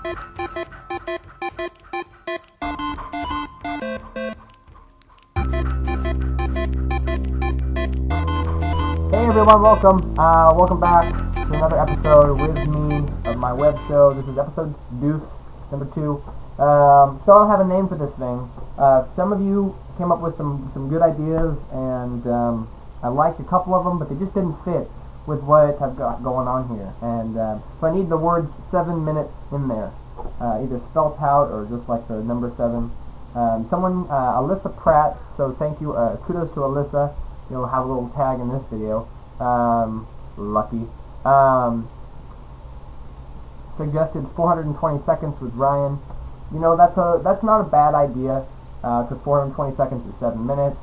Hey everyone, welcome back to another episode with me of my web show. This is episode Deuce, number 2. Still don't have a name for this thing. Some of you came up with some good ideas, and I liked a couple of them, but they just didn't fit with what I've got going on here. And so I need the words 7 minutes in there, either spelt out or just like the number 7. Alyssa Pratt, so thank you, kudos to Alyssa. You'll have a little tag in this video. Lucky. Suggested 420 seconds with Ryan. You know, that's not a bad idea, because 420 seconds is 7 minutes.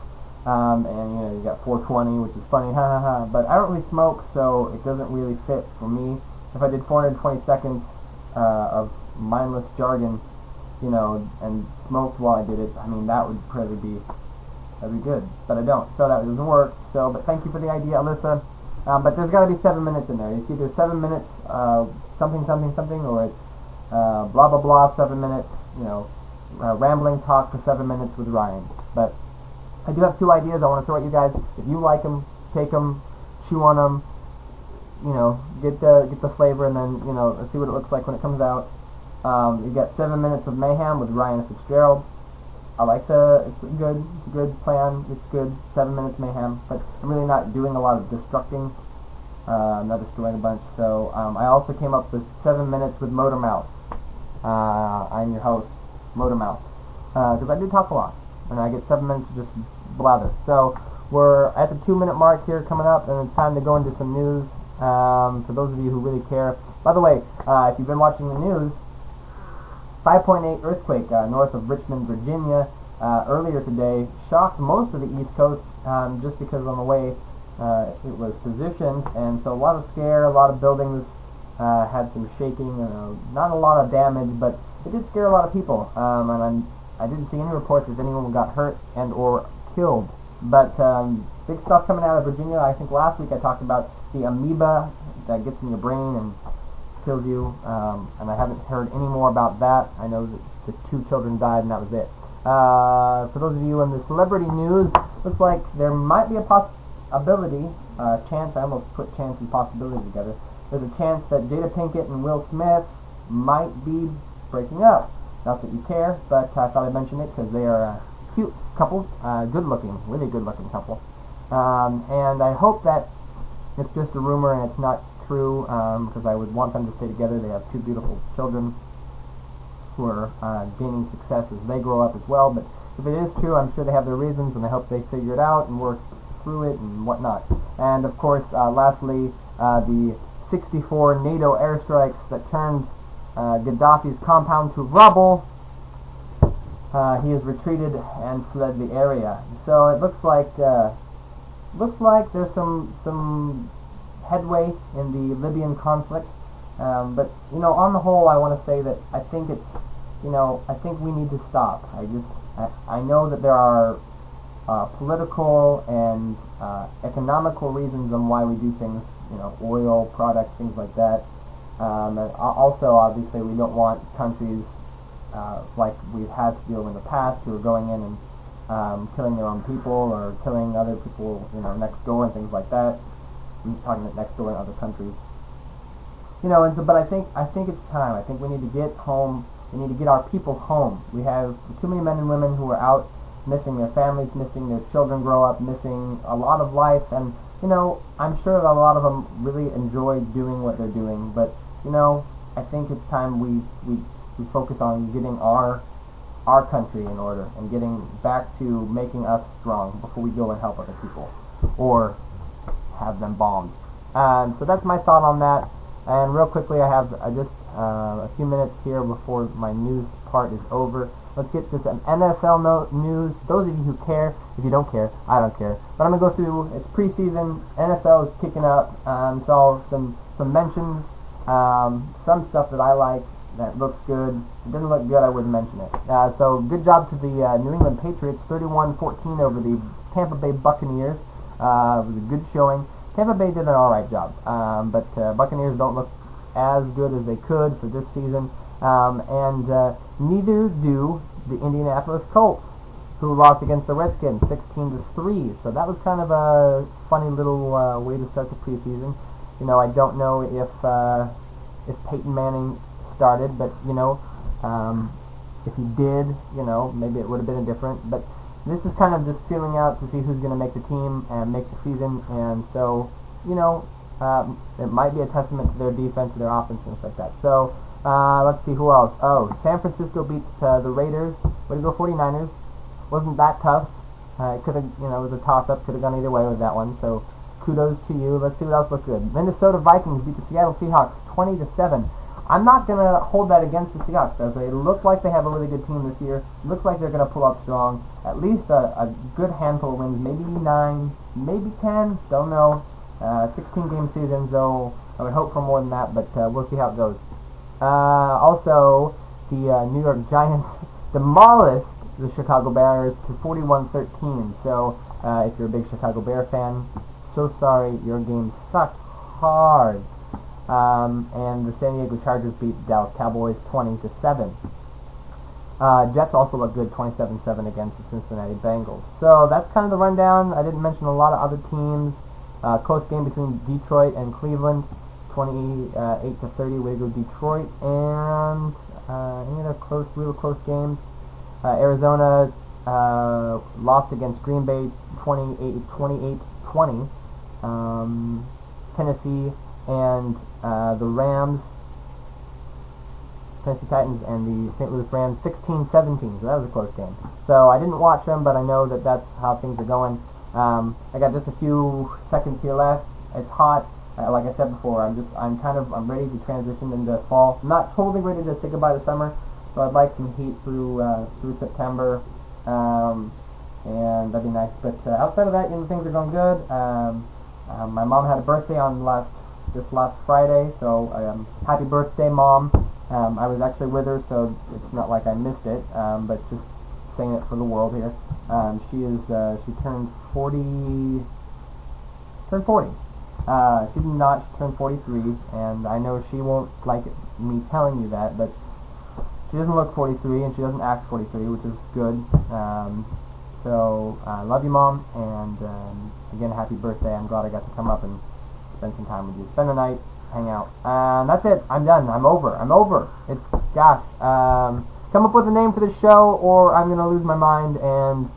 And you know, you got 420, which is funny, ha ha ha. But I don't really smoke, so it doesn't really fit for me. If I did 420 seconds of mindless jargon, you know, and smoked while I did it, I mean, that would probably be good, but I don't, so that doesn't work. So, but thank you for the idea, Alyssa. But there's got to be 7 minutes in there. It's either 7 minutes, something, or it's blah blah blah 7 minutes. You know, rambling talk for 7 minutes with Ryan. But I do have 2 ideas I want to throw at you guys. If you like them, take them, chew on them. You know, get the flavor, and then you know, see what it looks like when it comes out. You got 7 minutes of mayhem with Ryan Fitzgerald. I like it's a good plan, it's good, 7 minutes mayhem, but I'm really not doing a lot of destructing, I'm not destroying a bunch, so I also came up with 7 minutes with Motormouth. I'm your host, Motormouth, because I do talk a lot, and I get 7 minutes to just blather. So we're at the 2-minute mark here coming up, and it's time to go into some news, for those of you who really care. By the way, if you've been watching the news, 5.8 earthquake north of Richmond, Virginia, earlier today shocked most of the East Coast, just because on the way it was positioned, and so a lot of scare, a lot of buildings had some shaking, not a lot of damage, but it did scare a lot of people, and I didn't see any reports if anyone got hurt and or killed. But big stuff coming out of Virginia. I think last week I talked about the amoeba that gets in your brain and kills you, and I haven't heard any more about that. I know that the 2 children died, and that was it. For those of you in the celebrity news, looks like there might be a possibility, chance, I almost put chance and possibility together. There's a chance that Jada Pinkett and Will Smith might be breaking up. Not that you care, but I thought I'd mention it because they are a cute couple, good-looking, really good-looking couple. And I hope that it's just a rumor and it's not true, because I would want them to stay together. They have 2 beautiful children who are gaining success as they grow up as well. But if it is true, I'm sure they have their reasons, and I hope they figure it out and work through it and whatnot. And of course, lastly, the 64 NATO airstrikes that turned Gaddafi's compound to rubble. He has retreated and fled the area. So it looks like there's some headway in the Libyan conflict, but you know, on the whole, I want to say that I think it's, you know, I think we need to stop. I know that there are political and economical reasons on why we do things, you know, oil products, things like that, and also obviously we don't want countries like we've had to deal with in the past, who are going in and killing their own people or killing other people, you know, next door and things like that. I'm talking about next door in other countries, you know. And so, but I think it's time. I think we need to get home. We need to get our people home. We have too many men and women who are out missing their families, missing their children grow up, missing a lot of life. And you know, I'm sure that a lot of them really enjoy doing what they're doing. But you know, I think it's time we focus on getting our country in order and getting back to making us strong before we go and help other people or have them bombed. So that's my thought on that. And real quickly, I have just a few minutes here before my news part is over. Let's get to some NFL news. Those of you who care, if you don't care, I don't care. But I'm gonna go through. It's preseason. NFL is kicking up. So some mentions, some stuff that I like that looks good. If it doesn't look good, I wouldn't mention it. So good job to the New England Patriots, 31-14 over the Tampa Bay Buccaneers. It was a good showing. Tampa Bay did an alright job, but Buccaneers don't look as good as they could for this season, and neither do the Indianapolis Colts, who lost against the Redskins 16-3. So that was kind of a funny little way to start the preseason. You know, I don't know if Peyton Manning started, but you know, if he did, you know, maybe it would have been different. But this is kind of just feeling out to see who's going to make the team and make the season, and so, you know, it might be a testament to their defense, to their offense, things like that. So let's see who else. Oh, San Francisco beat the Raiders. Way to go, 49ers. Wasn't that tough. It could have, you know, it was a toss-up. Could have gone either way with that one. So kudos to you. Let's see what else looked good. Minnesota Vikings beat the Seattle Seahawks 20-7. I'm not going to hold that against the Seahawks, as they look like they have a really good team this year. Looks like they're going to pull out strong. At least a good handful of wins, maybe 9, maybe 10, don't know. 16-game season, so I would hope for more than that, but we'll see how it goes. Also, the New York Giants demolished the Chicago Bears to 41-13. So if you're a big Chicago Bear fan, so sorry, your game sucked hard. And the San Diego Chargers beat the Dallas Cowboys 20-7. Jets also look good, 27-7 against the Cincinnati Bengals. So that's kind of the rundown. I didn't mention a lot of other teams. Close game between Detroit and Cleveland, 28-30. Way to go, Detroit. And any other real close games? Arizona lost against Green Bay 28-20. Tennessee and the Rams, Tennessee Titans and the St. Louis Rams 16-17. So that was a close game. So I didn't watch them, but I know that that's how things are going. I got just a few seconds here left. It's hot. Like I said before, I'm ready to transition into fall. I'm not totally ready to say goodbye to summer, so I'd like some heat through September, and that'd be nice. But outside of that, you know, things are going good. My mom had a birthday on this last Friday, so happy birthday, Mom. I was actually with her, so it's not like I missed it, but just saying it for the world here. She turned 40. She did not. She turned 43, and I know she won't like me telling you that, but she doesn't look 43, and she doesn't act 43, which is good. So I love you, Mom, and again, happy birthday. I'm glad I got to come up and spend some time with you. Spend the night, hang out. That's it. I'm done. I'm over. It's, gosh. Come up with a name for the show, or I'm going to lose my mind, and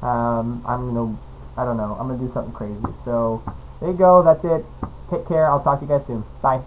I don't know. I'm going to do something crazy. So, there you go. That's it. Take care. I'll talk to you guys soon. Bye.